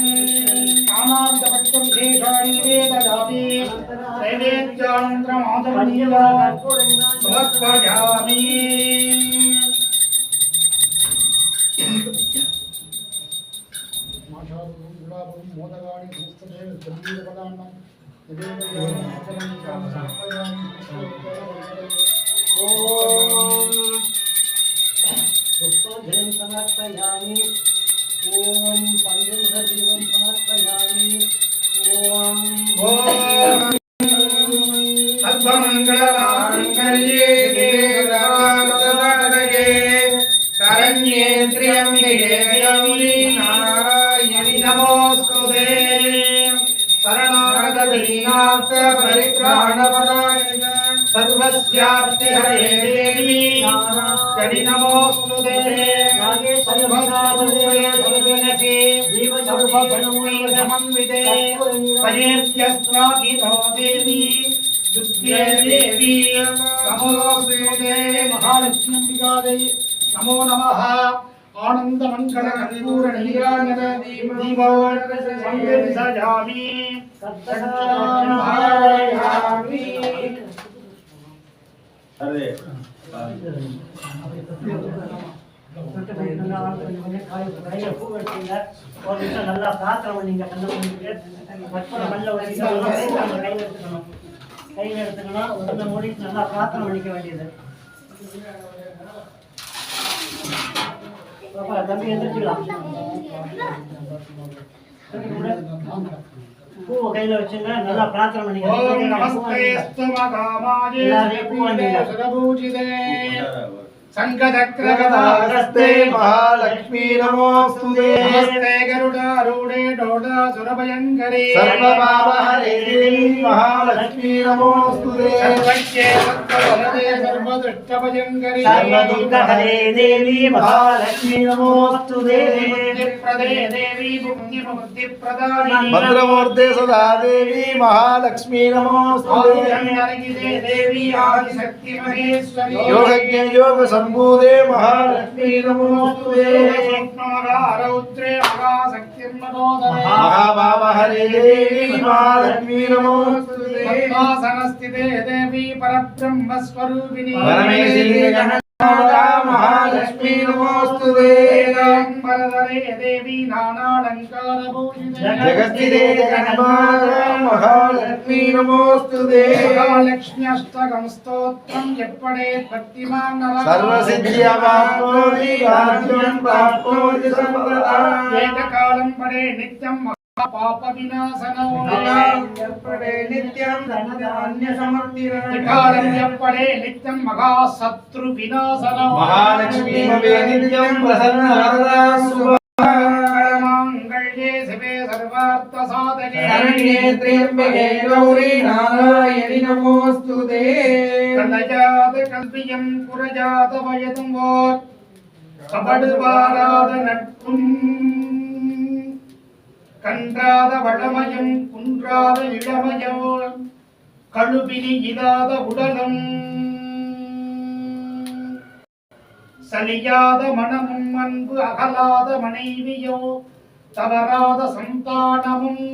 नानाविधपक्षविशेषाणि निवेदयामि नैवेद्यानन्तरमादरणीया समर्पयामि पुष्पजलं समर्पयामि ओम पंचदीपं समर्पयामि ओम सर्वमङ्गलमाङ्गल्ये देवदानतनये शरण्ये त्र्यम्बिके गौरी नारायणि नमोऽस्तुते शरणागतदीनार्थ परित्राणपरायण सर्वस्यार्थिहरे देवी नारायणि नमोऽस्तुते सर्वसाधुये सर्वनसे सर्वगुणैर्समन्विते परेभ्यस्त्राहिनो देवी दुर्गे देवी नमोऽस्तुते महालक्ष्म्यम्बिकायै नमो नमः आनन्दमङ्गलकर्पूरनीराजन दीपं संवेदयामि सत्सङ्घारयामि अरे और इसका நல்லா பிரார்த்தனை பண்ணீங்க மற்ற மல்ல கையில் எடுத்துக்கணும் ஒன்று மூடி நல்லா பிரார்த்தனை பண்ணிக்க வேண்டியது தம்பி எந்திரிச்சுக்கலாம் பூவை கையில வச்சுங்க நல்லா பிரார்த்தனை பண்ணிக்க ஓம் நமஸ்தேஸ்து மகாமாயே பூஜிதே शङ्खचक्रगदाहस्ते महालक्ष्मी नमोऽस्तुते नमस्ते गरुडारूढे डोडासुरभयङ्करे सर्वपापहरे देवी महालक्ष्मी नमोऽस्तुते सर्वज्ञे सर्वबलदे सर्वदुष्टभयङ्करे सर्वदुर्गहरे देवी महालक्ष्मी नमोऽस्तुते मुक्तिप्रदे देवी मुक्तिप्रदायिनी भद्रमूर्ते सदा देवी महालक्ष्मी नमोऽस्तुते आदिशक्तिदे देवी आदिशक्ति महेश्वरी योगज्ञ योग संभूते महालक्ष्मी नमोऽस्तुते रौद्रे महाशक्तिर्मनोदरे महाभावहरे देवी महालक्ष्मी नमोऽस्तुते पद्मासनस्थिते देवी परब्रह्मस्वरूपिणी परमेश्वरी महालक्ष्मी नमोऽस्तुते वरदरे देवी नानालङ्कारभूषिते जगत्स्थिते जगन्माता महालक्ष्मी नमोऽस्तुते महालक्ष्मी अष्टकं स्तोत्रं यत्पठे भक्तिमान् नरः सर्वसिद्ध्यवाप्नोति राज्यं प्राप्नोति सर्वदा एककालं पठे नित्यं पापविनाशनो यत्पठे नित्यं धनधान्यसमृद्धिर् त्रिकालं यत्पठे नित्यं महाशत्रुविनाशनो महालक्ष्मी भवे नित्यं प्रसन्नवरदा माङ्गल्ये शिवे सर्वार्थसाधके शरण्ये त्र्यम्बके गौरी नारायणि नमोऽस्तुते कलजात कल्पियं पुरजात वयतं वो कपडवाराद नट्टुं கன்றாத வளமயம் குன்றாத இளமயோ கழுபினி இல்லாத உடலும் சலியாத மனமும் அன்பு அகலாத மனைவியோ தவறாத சந்தானமும்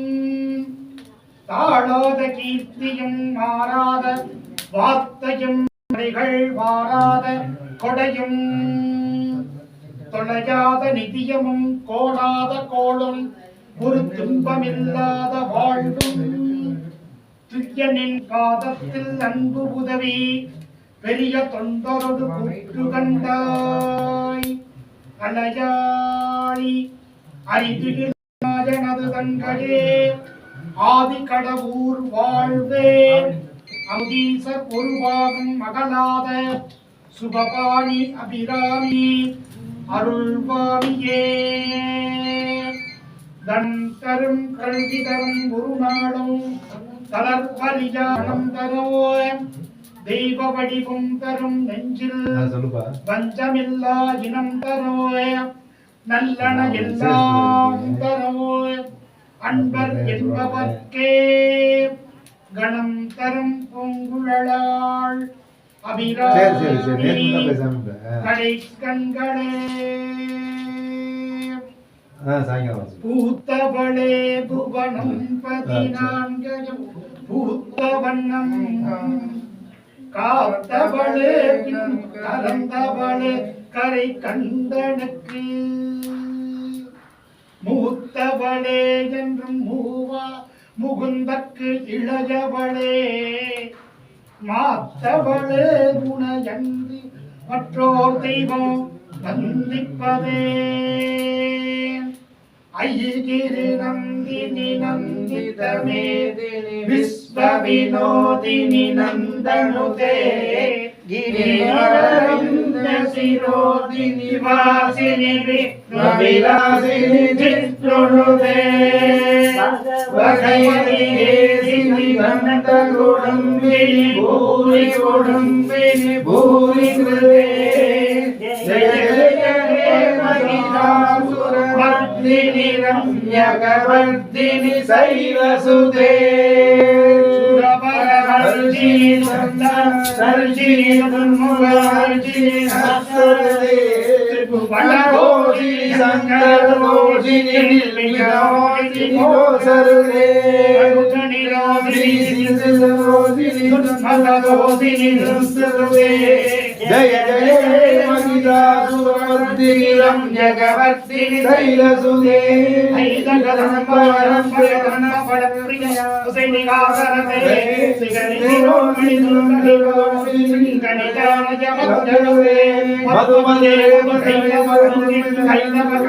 தாழாத கீர்த்தியும் மாறாத வார்த்தையும் வாராத கொடையும் தொலையாத நிதியமும் கோடாத கோளும் ஒரு துன்பமில்லாத வாழ்வும் துய்யனின் பாதத்தில் அன்பு உதவி பெரிய தொண்டரொடு கூட்டு கண்டாய் அலையாளி அரிதுகிழனது தங்களே ஆதி கடவுர் வாழ்வே அமுதீசர் ஒரு பாகம் மகளாத சுபபாணி அபிராமி அருள்வாமியே தன் தரும் கல்வி தரும் ஒரு நாளும் தளர்வலியானம் தரோ தெய்வ வடிவம் தரும் நெஞ்சில் பஞ்சமில்லா இனம் தரோ நல்லன எல்லாம் தரோ அன்பர் என்பவர்க்கே கணம் தரும் பூங்குழலாள் அபிராமி கடை கண்களே பூத்தவளே புவனம் 14 பூத்த வண்ணம் காத்தவளே கலந்தவளே கரை கண்டனுக்கு மூத்தவளே என்றும் மூவா முகுந்தக்கு இளையவளே மாத்தவளே குணயன்றி மற்றோர் தெய்வம் வந்திப்பதே ஐகிரி நந்தினி நந்தித மேதினி விஸ்வ வினோதினி நந்தனுதே गिरिवरविन्द शिरोदिनि वासिनि विघ्नविलासिनि चित्रुनुदे वघयनिकेसिनि नन्दकुडुम्बिनि भूरि कुडुम्बिनि भूरि कृते जय जय हे महिषासुरमर्दिनि रम्यकवर्दिनि शैलसुते सुरवरवर्षिणि सर्जिनि दुर्मुखवर्षिणि हस्तदे त्रिभुवनघोषिणि शङ्करघोषिणि निर्विघ्नघोषिणि घोषरुदे अनुजनिरोधिनि सिद्धरोधिनि दुर्मदघोषिनि दुस्तरुदे जय जय हे महिषासुरमर्दिनि रम्यकवर्दिनि शैलसुते ऐदगदम्बरं प्रियधनफलप्रिय सुसेनिकासरते श्रीगणेशोमणि दुर्गणिरोमणि गणितानयमज्जरुदे मधुमदे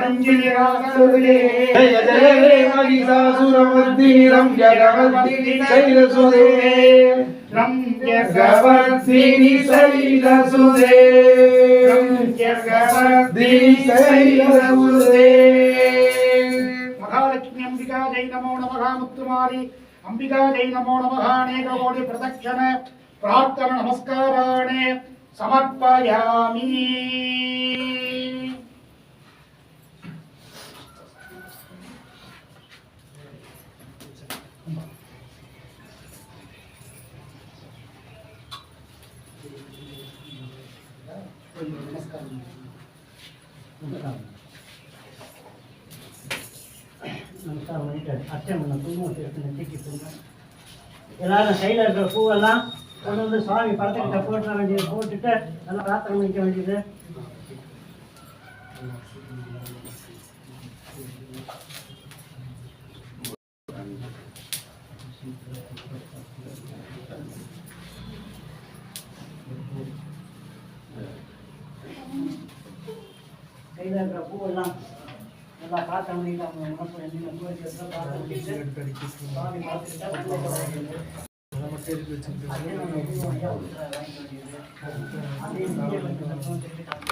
कैलवरञ्जिनिरासुदे जय जय हे महिषासुरमर्दिनि रम्यकवर्दिनि शैलसुते गवर्धिनि शैलसुते गवर्धिनि शैलसुते महालक्ष्मी अंबिका जय नमो नमः मुत्तुमारी अंबिका जय नमो नमः अनेक कोटि प्रदक्षिण प्रार्थना नमस्काराणि समर्पयामि எல்லாரும் கையில் இருக்கிற பூவெல்லாம் கொண்டு வந்து சுவாமி படத்துக்கிட்ட போட்டுற வேண்டியது போட்டுட்டு நல்லா பிரார்த்தனை பண்ணிக்க வேண்டியது. கையில் இருக்கிற பூவெல்லாம் நல்லா பிரார்த்தனை பண்ணிட்டு அவங்க மனசுல என்ன கோரிக்கை பிரார்த்தனை பண்ணிட்டு சுவாமி பார்த்துக்கிட்டா அதே